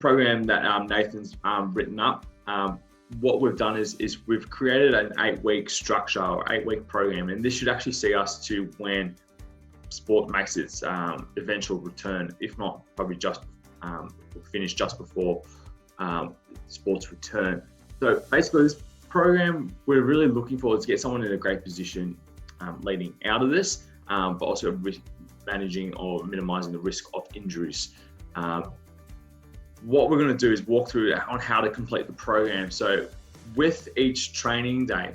program that Nathan's written up, what we've done is we've created an 8-week structure or 8-week program, and this should actually see us to when sport makes its eventual return, if not probably just finish just before sports return. So basically this program, we're really looking forward to get someone in a great position leading out of this, but also managing or minimizing the risk of injuries. What we're going to do is walk through on how to complete the program. So with each training day,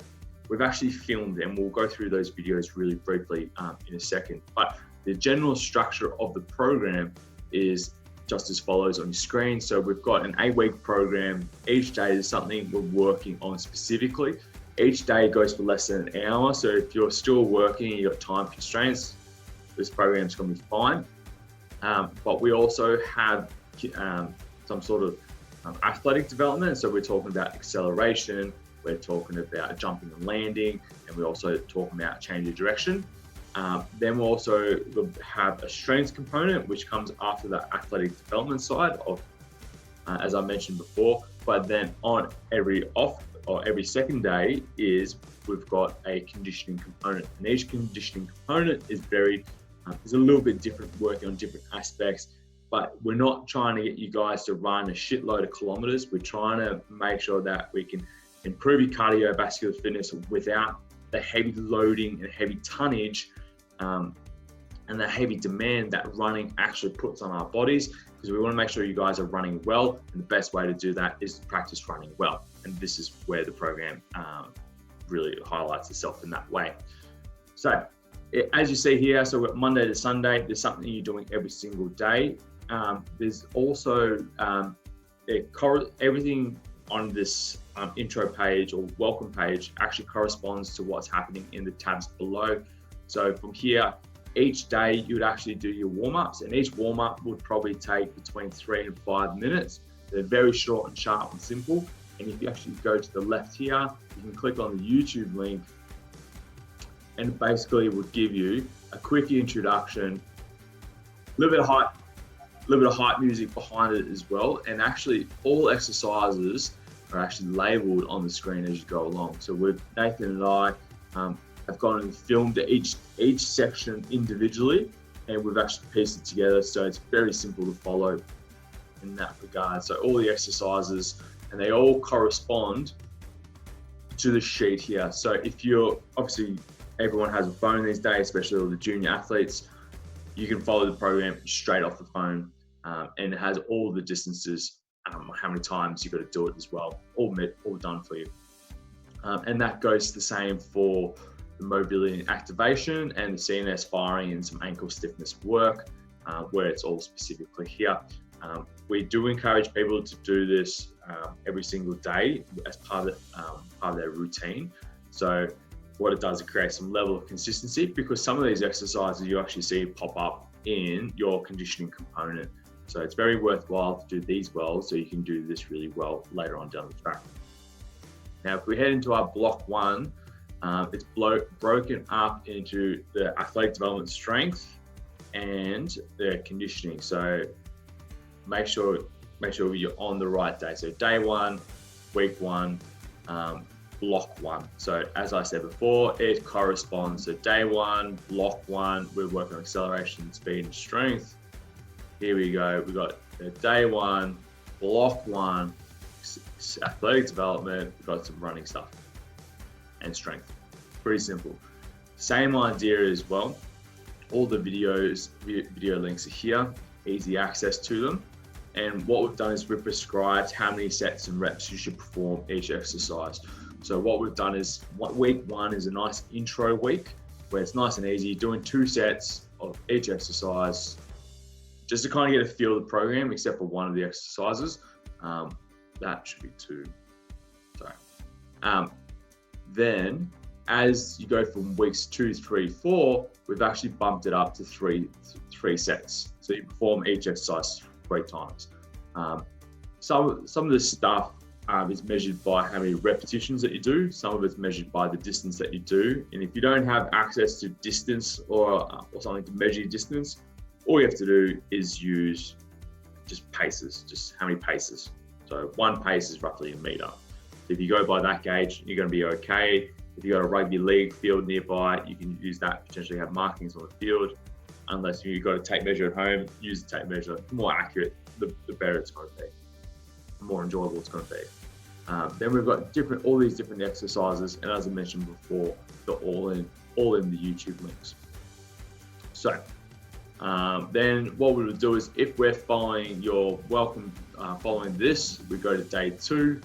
we've actually filmed, and we'll go through those videos really briefly in a second. But the general structure of the program is just as follows on your screen. So we've got an 8-week program. Each day is something we're working on specifically. Each day goes for less than an hour. So if you're still working, you've got time constraints, this program's going to be fine. But we also have some sort of athletic development. So we're talking about acceleration, we're talking about jumping and landing, and we're also talking about change of direction. Then we'll also have a strengths component, which comes after the athletic development side of, as I mentioned before. But then on every second day we've got a conditioning component, and each conditioning component is is a little bit different, working on different aspects. But we're not trying to get you guys to run a shitload of kilometers. We're trying to make sure that we can improve your cardiovascular fitness without the heavy loading and heavy tonnage and the heavy demand that running actually puts on our bodies, because we want to make sure you guys are running well, and the best way to do that is to practice running well. And this is where the program really highlights itself in that way. So as you see here, so we're Monday to Sunday, there's something you're doing every single day. There's also everything on this intro page or welcome page actually corresponds to what's happening in the tabs below. So from here, each day you would actually do your warm-ups, and each warm-up would probably take between 3 and 5 minutes. They're very short and sharp and simple. And if you actually go to the left here, you can click on the YouTube link, and it basically would give you a quick introduction, a little bit of hype music behind it as well. And actually all exercises are actually labeled on the screen as you go along. So Nathan and I have gone and filmed each section individually, and we've actually pieced it together. So it's very simple to follow in that regard. So all the exercises, and they all correspond to the sheet here. So if you're, obviously everyone has a phone these days, especially all the junior athletes, you can follow the program straight off the phone, and it has all the distances, how many times you've got to do it as well, all done for you. And that goes the same for the mobility and activation, and the CNS firing and some ankle stiffness work, where it's all specifically here. We do encourage people to do this every single day as part of their routine. So what it does, it creates some level of consistency, because some of these exercises you actually see pop up in your conditioning component. So it's very worthwhile to do these well, so you can do this really well later on down the track. Now, if we head into our block 1, it's broken up into the athletic development, strength, and the conditioning. So make sure you're on the right day. So day 1, week 1, block 1. So as I said before, it corresponds. So day 1, block 1, we're working on acceleration, speed, and strength. Here we go. We've got day 1, block 1, athletic development. We've got some running stuff and strength. Pretty simple. Same idea as well. All the video links are here, easy access to them. And what we've done is we've prescribed how many sets and reps you should perform each exercise. So what we've done is week 1 is a nice intro week where it's nice and easy, doing 2 sets of each exercise just to kind of get a feel of the program, except for one of the exercises. That should be 2. Sorry. Then as you go from weeks 2, 3, 4, we've actually bumped it up to three sets. So you perform each exercise 3 times. Some of this stuff is measured by how many repetitions that you do. Some of it's measured by the distance that you do. And if you don't have access to distance or something to measure your distance, all you have to do is use just paces, just how many paces. So 1 pace is roughly a meter. If you go by that gauge, you're going to be okay. If you've got a rugby league field nearby, you can use that, potentially have markings on the field. Unless you've got a tape measure at home, use the tape measure. The more accurate, the better it's going to be. The more enjoyable it's going to be. Then we've got all these different exercises, and as I mentioned before, they're all in the YouTube links. So then what we would do is, if we're following your welcome, following this, we go to day 2,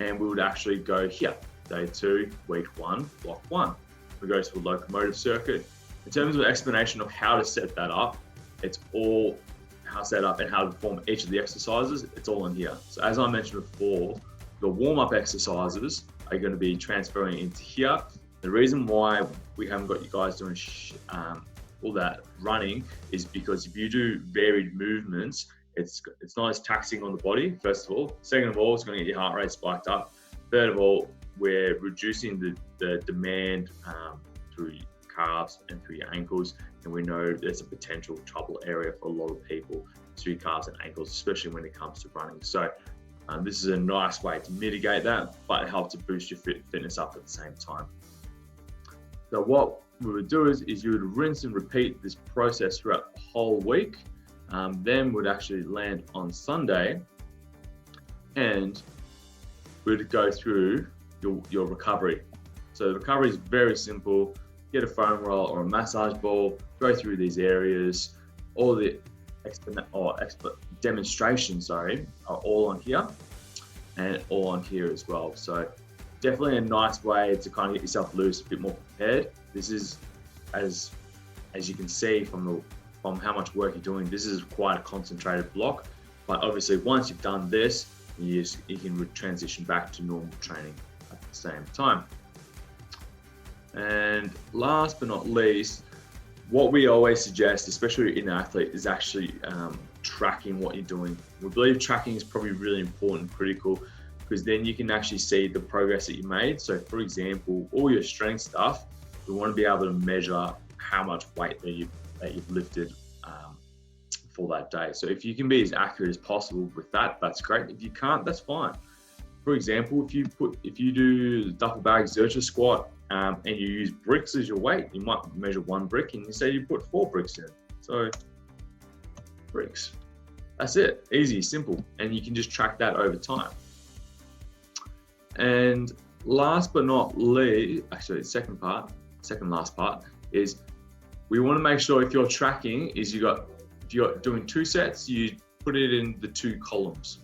and we would actually go here, day 2, week 1, block 1. We go to a locomotive circuit. In terms of explanation of how to set that up, it's all how to set up and how to perform each of the exercises. It's all in here. So as I mentioned before, the warm-up exercises are going to be transferring into here. The reason why we haven't got you guys doing all that running is because if you do varied movements, it's not as taxing on the body, first of all. Second of all, it's going to get your heart rate spiked up. Third of all, we're reducing the demand through your calves and through your ankles, and we know there's a potential trouble area for a lot of people through your calves and ankles, especially when it comes to running. So this is a nice way to mitigate that, but it helps to boost your fitness up at the same time. So what we would do is you would rinse and repeat this process throughout the whole week. Then we'd actually land on Sunday, and we'd go through your recovery. So the recovery is very simple. Get a foam roll or a massage ball, go through these areas. All the demonstrations, are all on here, and all on here as well. So definitely a nice way to kind of get yourself loose, a bit more prepared. This is, as you can see from how much work you're doing, this is quite a concentrated block. But obviously, once you've done this, you can transition back to normal training at the same time. And last but not least, what we always suggest, especially in an athlete, is actually tracking what you're doing. We believe tracking is probably really important and critical, because then you can actually see the progress that you made. So for example, all your strength stuff, we want to be able to measure how much weight that you've lifted for that day. So if you can be as accurate as possible with that, that's great. If you can't, that's fine. For example, if you do the duffel bag Zercher squat and you use bricks as your weight, you might measure 1 brick and you say you put 4 bricks in. So bricks, that's it, easy, simple. And you can just track that over time. And last but not least, actually the second last part is, we want to make sure if you're tracking if you're doing 2 sets, you put it in the 2 columns.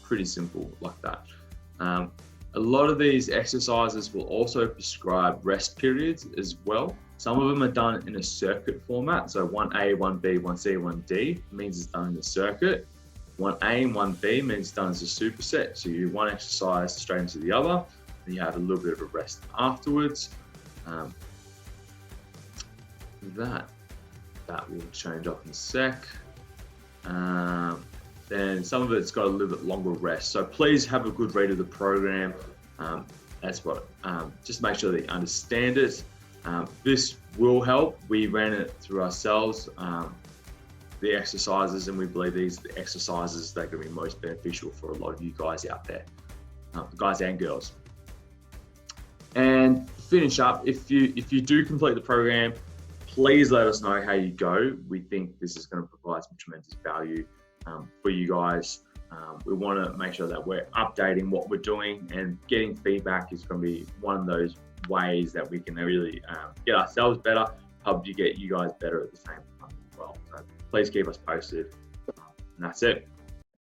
Pretty simple like that. A lot of these exercises will also prescribe rest periods as well. Some of them are done in a circuit format. So 1A, 1B, 1C, 1D means it's done in the circuit. 1A and 1B means it's done as a superset. So you do one exercise straight into the other, and you have a little bit of a rest afterwards. That will change up in a sec. Then some of it's got a little bit longer rest. So please have a good read of the program. That's what, just make sure that you understand it. This will help. We ran it through ourselves, the exercises, and we believe these are the exercises that are going to be most beneficial for a lot of you guys out there, guys and girls. And finish up, if you do complete the program, please let us know how you go. We think this is going to provide some tremendous value for you guys. We want to make sure that we're updating what we're doing, and getting feedback is going to be one of those ways that we can really get ourselves better, help you get you guys better at the same time as well. So please keep us posted. And that's it.